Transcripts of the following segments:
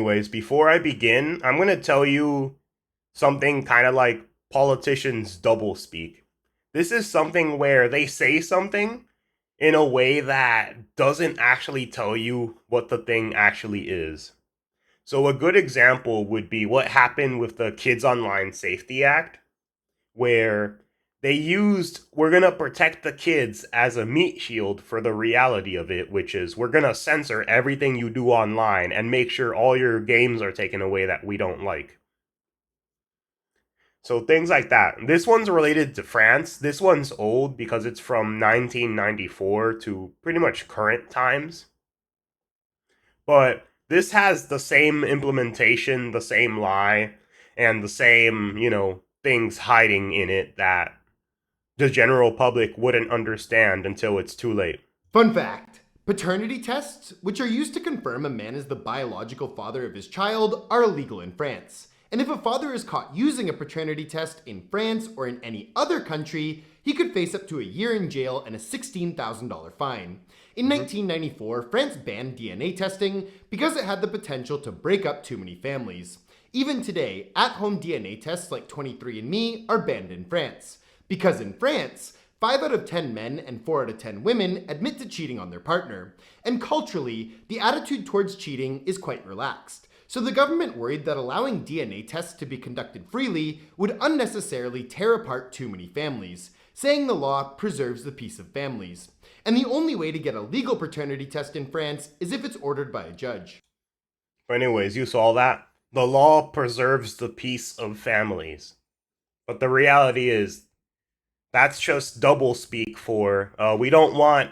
anyways, before I begin, I'm going to tell you something kind of like politicians double speak. This is something where they say something in a way that doesn't actually tell you what the thing actually is. So, a good example would be what happened with the Kids Online Safety Act, where they used we're going to protect the kids as a meat shield for the reality of it, which is we're going to censor everything you do online and make sure all your games are taken away that we don't like. So things like that. This one's related to France. This one's old because it's from 1994 to pretty much current times. But this has the same implementation, the same lie, and the same, things hiding in it that the general public wouldn't understand until it's too late. Fun fact: paternity tests, which are used to confirm a man is the biological father of his child, are illegal in France. And if a father is caught using a paternity test in France or in any other country, he could face up to a year in jail and a $16,000 fine. In Mm-hmm. 1994, France banned DNA testing because it had the potential to break up too many families. Even today, at-home DNA tests like 23andMe are banned in France. Because in France, 5 out of 10 men and 4 out of 10 women admit to cheating on their partner. And culturally, the attitude towards cheating is quite relaxed. So the government worried that allowing DNA tests to be conducted freely would unnecessarily tear apart too many families, saying the law preserves the peace of families. And the only way to get a legal paternity test in France is if it's ordered by a judge. Anyways, you saw that. The law preserves the peace of families. But the reality is that's just double speak for we don't want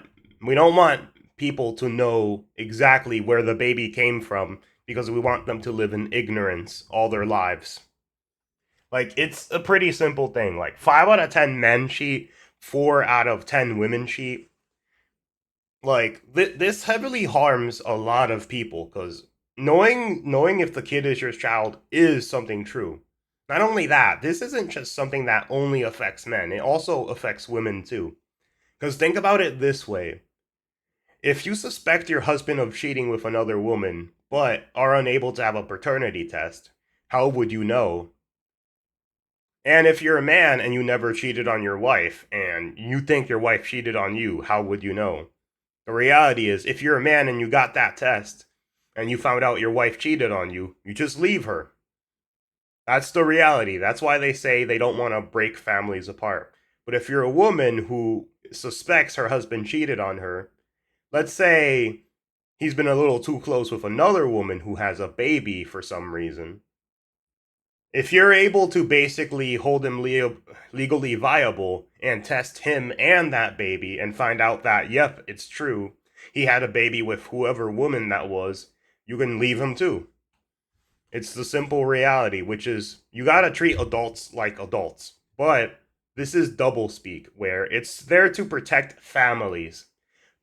people to know exactly where the baby came from because we want them to live in ignorance all their lives. Like it's a pretty simple thing. Like 5 out of 10 men cheat, 4 out of 10 women cheat. Like this heavily harms a lot of people cuz knowing if the kid is your child is something true. Not only that, this isn't just something that only affects men. It also affects women too. Cuz think about it this way. If you suspect your husband of cheating with another woman, but are unable to have a paternity test, how would you know? And if you're a man and you never cheated on your wife, and you think your wife cheated on you, how would you know? The reality is, if you're a man and you got that test, and you found out your wife cheated on you, you just leave her. That's the reality. That's why they say they don't want to break families apart. But if you're a woman who suspects her husband cheated on her, let's say he's been a little too close with another woman who has a baby for some reason. If you're able to basically hold him legally viable and test him and that baby and find out that, yep, it's true, he had a baby with whoever woman that was, you can leave him too. It's the simple reality, which is you gotta treat adults like adults. But this is double speak, where it's there to protect families.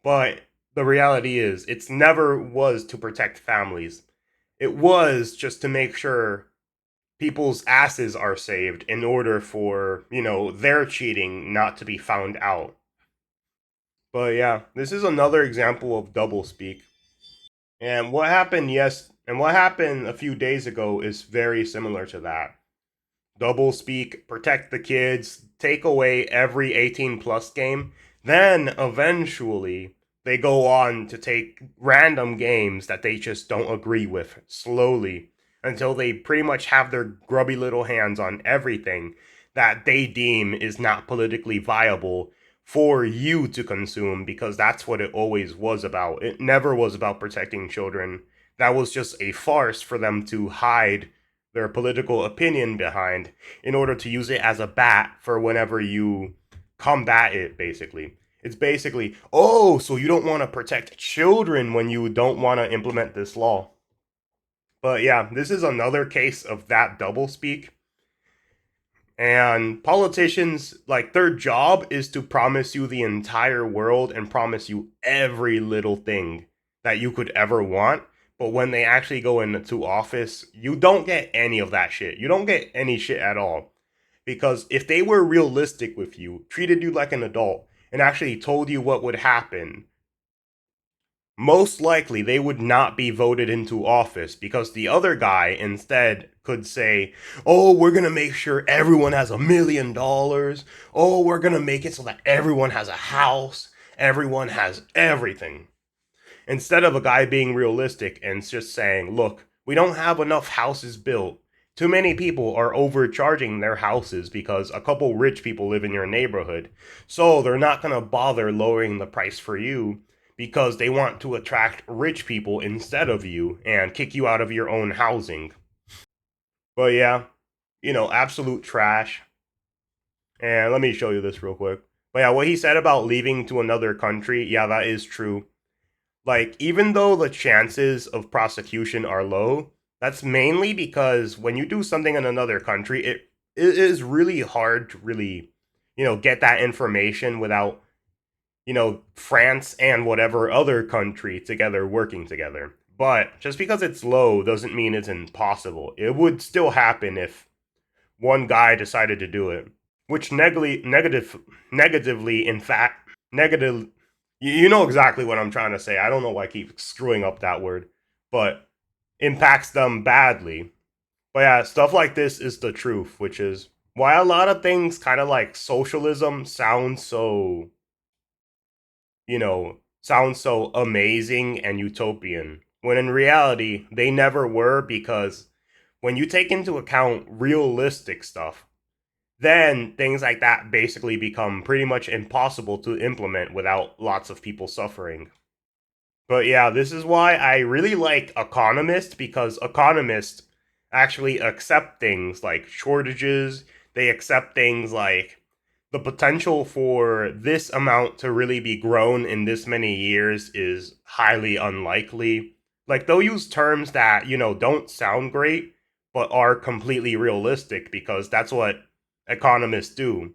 But the reality is, it's never was to protect families. It was just to make sure people's asses are saved in order for, their cheating not to be found out. But yeah, this is another example of double speak. And what happened a few days ago is very similar to that. Double speak, protect the kids, take away every 18 plus game. Then eventually they go on to take random games that they just don't agree with slowly until they pretty much have their grubby little hands on everything that they deem is not politically viable for you to consume, because that's what it always was about. It never was about protecting children. That was just a farce for them to hide their political opinion behind in order to use it as a bat for whenever you combat it, basically. It's basically, oh, so you don't want to protect children when you don't want to implement this law. But yeah, this is another case of that doublespeak. And politicians, like, their job is to promise you the entire world and promise you every little thing that you could ever want. But when they actually go into office, you don't get any of that shit. You don't get any shit at all. Because if they were realistic with you, treated you like an adult, and actually told you what would happen, most likely they would not be voted into office because the other guy instead could say, oh, we're gonna make sure everyone has $1 million. Oh, we're gonna make it so that everyone has a house, everyone has everything. Instead of a guy being realistic and just saying, look, we don't have enough houses built. Too many people are overcharging their houses because a couple rich people live in your neighborhood. So they're not going to bother lowering the price for you because they want to attract rich people instead of you and kick you out of your own housing. But yeah, absolute trash. And let me show you this real quick. But yeah, what he said about leaving to another country, yeah, that is true. Like, even though the chances of prosecution are low, that's mainly because when you do something in another country, it is really hard to really, get that information without, France and whatever other country together working together. But just because it's low doesn't mean it's impossible. It would still happen if one guy decided to do it, which negatively, in fact, negative. You know exactly what I'm trying to say. I don't know why I keep screwing up that word, but impacts them badly. But yeah, stuff like this is the truth, which is why a lot of things kind of like socialism sound so amazing and utopian, when in reality, they never were because when you take into account realistic stuff, then things like that basically become pretty much impossible to implement without lots of people suffering. But yeah, this is why I really like economists, because economists actually accept things like shortages, they accept things like the potential for this amount to really be grown in this many years is highly unlikely. Like, they'll use terms that, don't sound great, but are completely realistic because that's what economists do.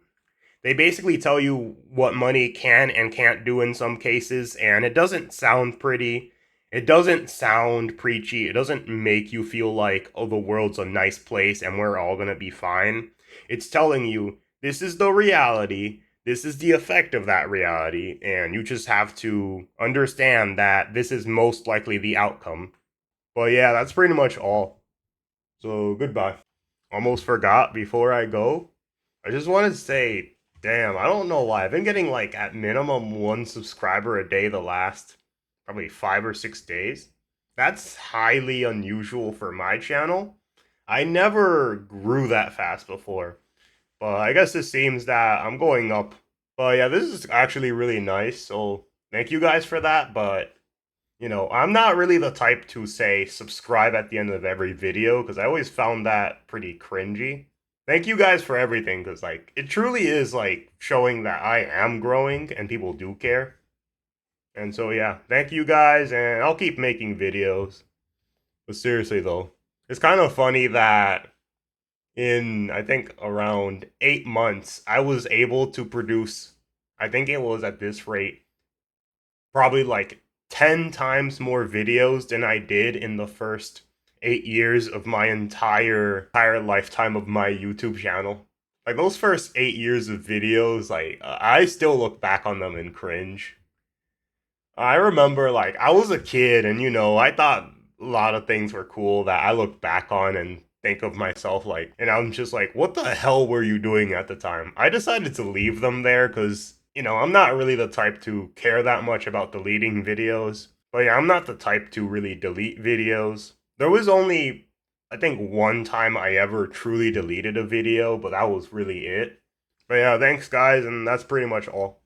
They basically tell you what money can and can't do in some cases, and it doesn't sound pretty. It doesn't sound preachy. It doesn't make you feel like, oh, the world's a nice place and we're all gonna be fine. It's telling you this is the reality, this is the effect of that reality, and you just have to understand that this is most likely the outcome. But yeah, that's pretty much all. So goodbye. Almost forgot before I go. I just wanted to say, damn, I don't know why. I've been getting like at minimum one subscriber a day the last probably 5 or 6 days. That's highly unusual for my channel. I never grew that fast before. But I guess it seems that I'm going up. But yeah, this is actually really nice. So thank you guys for that. But I'm not really the type to say subscribe at the end of every video because I always found that pretty cringy. Thank you guys for everything because, like, it truly is, like, showing that I am growing and people do care. And so, yeah, thank you guys, and I'll keep making videos. But seriously, though, it's kind of funny that in, I think, around 8 months, I was able to produce, I think it was at this rate, probably like 10 times more videos than I did in the first 8 years of my entire lifetime of my YouTube channel. Like, those first 8 years of videos, like, I still look back on them and cringe. I remember, like, I was a kid and, I thought a lot of things were cool that I look back on and think of myself like, and I'm just like, what the hell were you doing at the time? I decided to leave them there because, I'm not really the type to care that much about deleting videos. But yeah, I'm not the type to really delete videos. There was only, I think, one time I ever truly deleted a video, but that was really it. But yeah, thanks guys, and that's pretty much all.